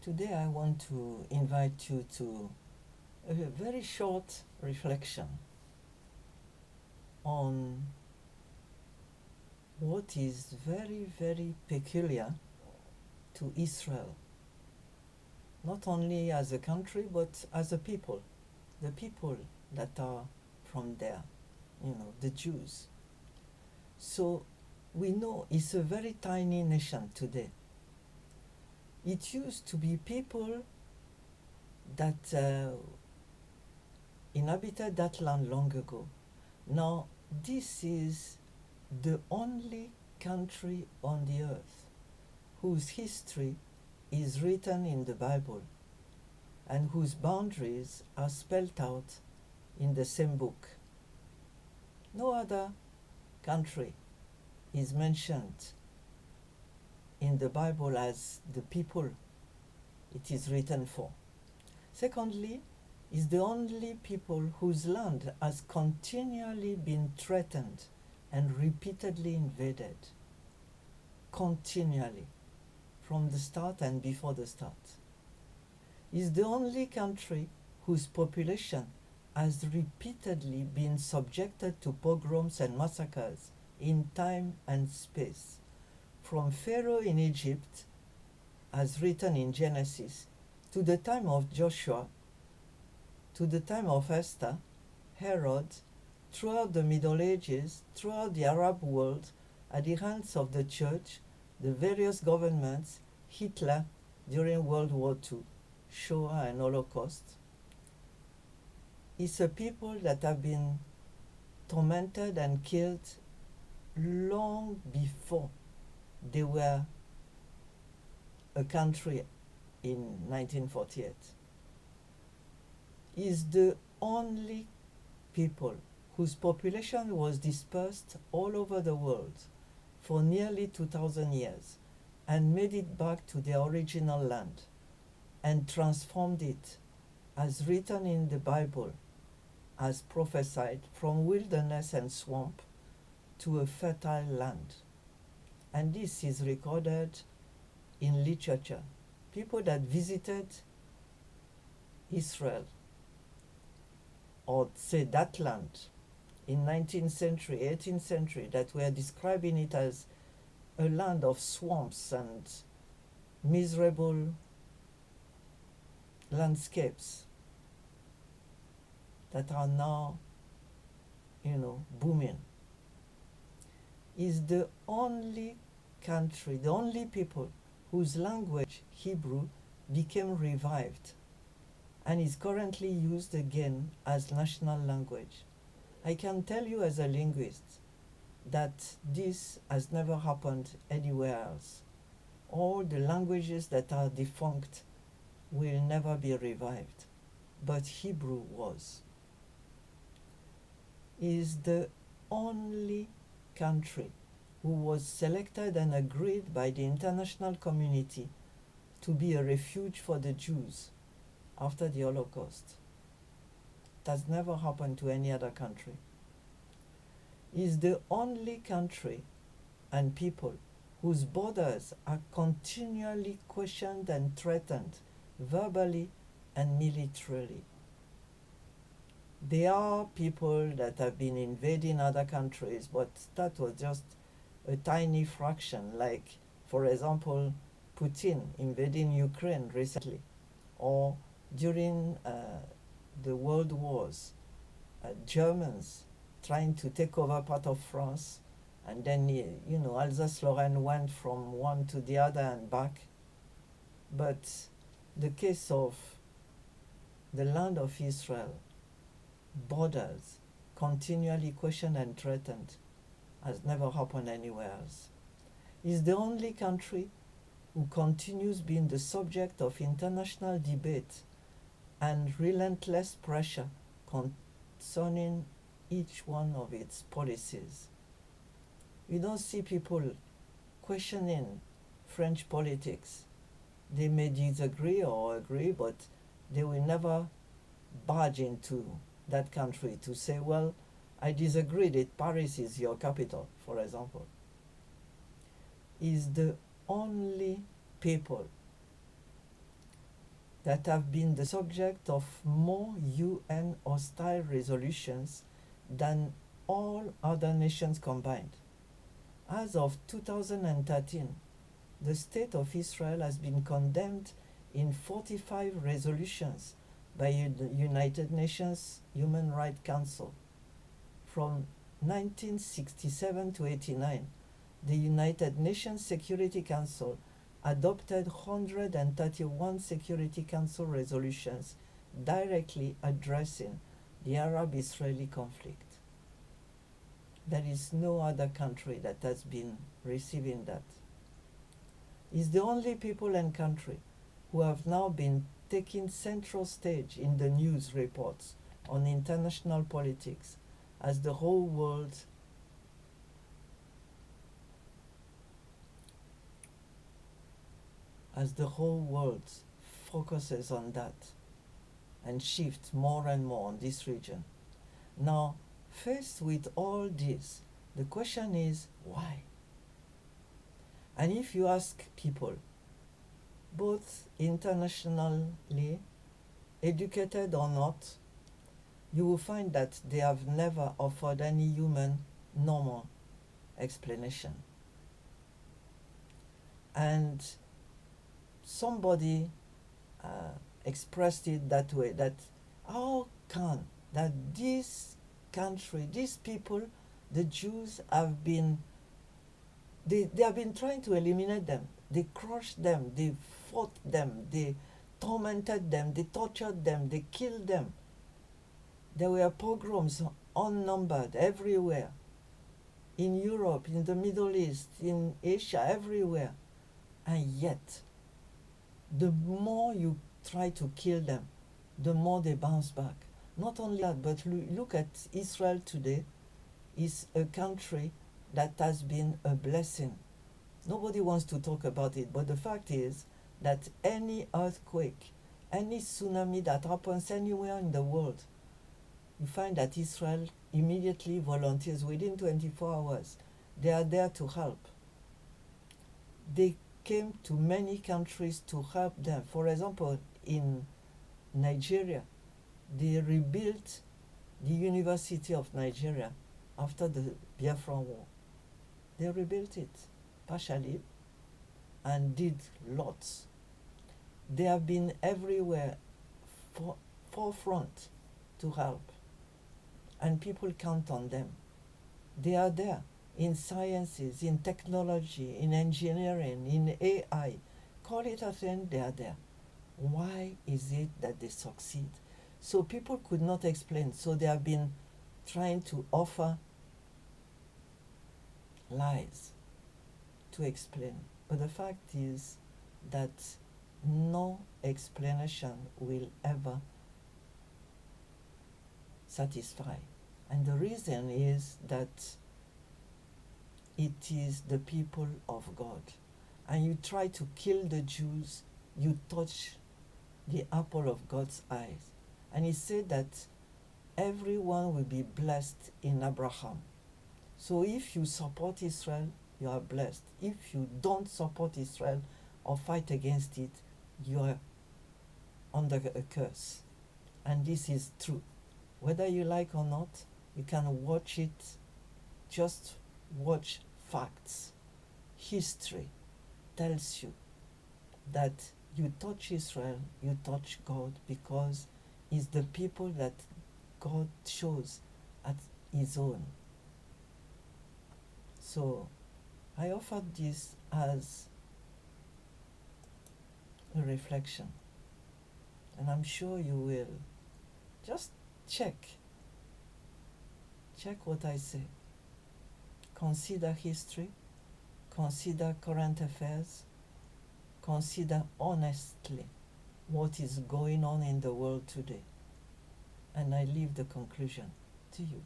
Today I want to invite you to a very short reflection on what is very, very peculiar to Israel, not only as a country but as a people, the people that are from there, the Jews. So we know it's a very tiny nation today. It used to be people that inhabited that land long ago. Now, this is the only country on the earth whose history is written in the Bible and whose boundaries are spelt out in the same book. No other country is mentioned in the Bible as the people it is written for. Secondly, is the only people whose land has continually been threatened and repeatedly invaded. Continually, from the start and before the start. Is the only country whose population has repeatedly been subjected to pogroms and massacres in time and space, from Pharaoh in Egypt, as written in Genesis, to the time of Joshua, to the time of Esther, Herod, throughout the Middle Ages, throughout the Arab world, at the hands of the church, the various governments, Hitler during World War II, Shoah and Holocaust. It's a people that have been tormented and killed long before they were a country in 1948. Is the only people whose population was dispersed all over the world for nearly 2,000 years and made it back to their original land and transformed it, as written in the Bible, as prophesied, from wilderness and swamp to a fertile land. And this is recorded in literature. People that visited Israel, or say that land, in 19th century, 18th century, that were describing it as a land of swamps and miserable landscapes that are now, booming, is the only country, the only people whose language, Hebrew, became revived and is currently used again as national language. I can tell you as a linguist that this has never happened anywhere else. All the languages that are defunct will never be revived, but Hebrew was. Is the only country who was selected and agreed by the international community to be a refuge for the Jews after the Holocaust. It has never happened to any other country. Is the only country and people whose borders are continually questioned and threatened verbally and militarily. There are people that have been invading other countries, but that was just a tiny fraction, like, for example, Putin invading Ukraine recently, or during the world wars, Germans trying to take over part of France, and then, Alsace-Lorraine went from one to the other and back. But the case of the land of Israel, borders continually questioned and threatened, has never happened anywhere else. It's the only country who continues being the subject of international debate and relentless pressure concerning each one of its policies. We don't see people questioning French politics. They may disagree or agree, but they will never barge into that country to say, well, I disagree that Paris is your capital, for example. Is the only people that have been the subject of more UN hostile resolutions than all other nations combined. As of 2013, the State of Israel has been condemned in 45 resolutions by the United Nations Human Rights Council. From 1967 to 89, the United Nations Security Council adopted 131 Security Council resolutions directly addressing the Arab-Israeli conflict. There is no other country that has been receiving that. It's the only people and country who have now been taking central stage in the news reports on international politics as the whole world focuses on that and shifts more and more on this region. Now, faced with all this, the question is why? And if you ask people, both internationally educated or not, you will find that they have never offered any human normal explanation. And somebody expressed it that way, that how can that this country, these people, the Jews have been, they have been trying to eliminate them. They crushed them, they fought them, they tormented them, they tortured them, they killed them. There were pogroms unnumbered everywhere. In Europe, in the Middle East, in Asia, everywhere. And yet, the more you try to kill them, the more they bounce back. Not only that, but look at Israel today. It's a country that has been a blessing. Nobody wants to talk about it, but the fact is that any earthquake, any tsunami that happens anywhere in the world, you find that Israel immediately volunteers within 24 hours. They are there to help. They came to many countries to help them. For example, in Nigeria, they rebuilt the University of Nigeria after the Biafran War. They rebuilt it partially and did lots. They have been everywhere, forefront to help. And people count on them. They are there in sciences, in technology, in engineering, in AI. Call it a thing, they are there. Why is it that they succeed? So people could not explain. So they have been trying to offer lies to explain. But the fact is that no explanation will ever satisfy. And the reason is that it is the people of God. And you try to kill the Jews, you touch the apple of God's eyes. And he said that everyone will be blessed in Abraham. So if you support Israel, you are blessed. If you don't support Israel or fight against it, you are under a curse. And this is true. Whether you like or not, you can watch it. Just watch facts. History tells you that you touch Israel, you touch God, because it's the people that God chose as his own. So I offered this as a reflection, and I'm sure you will. Just check what I say. Consider history, consider current affairs, consider honestly what is going on in the world today, and I leave the conclusion to you.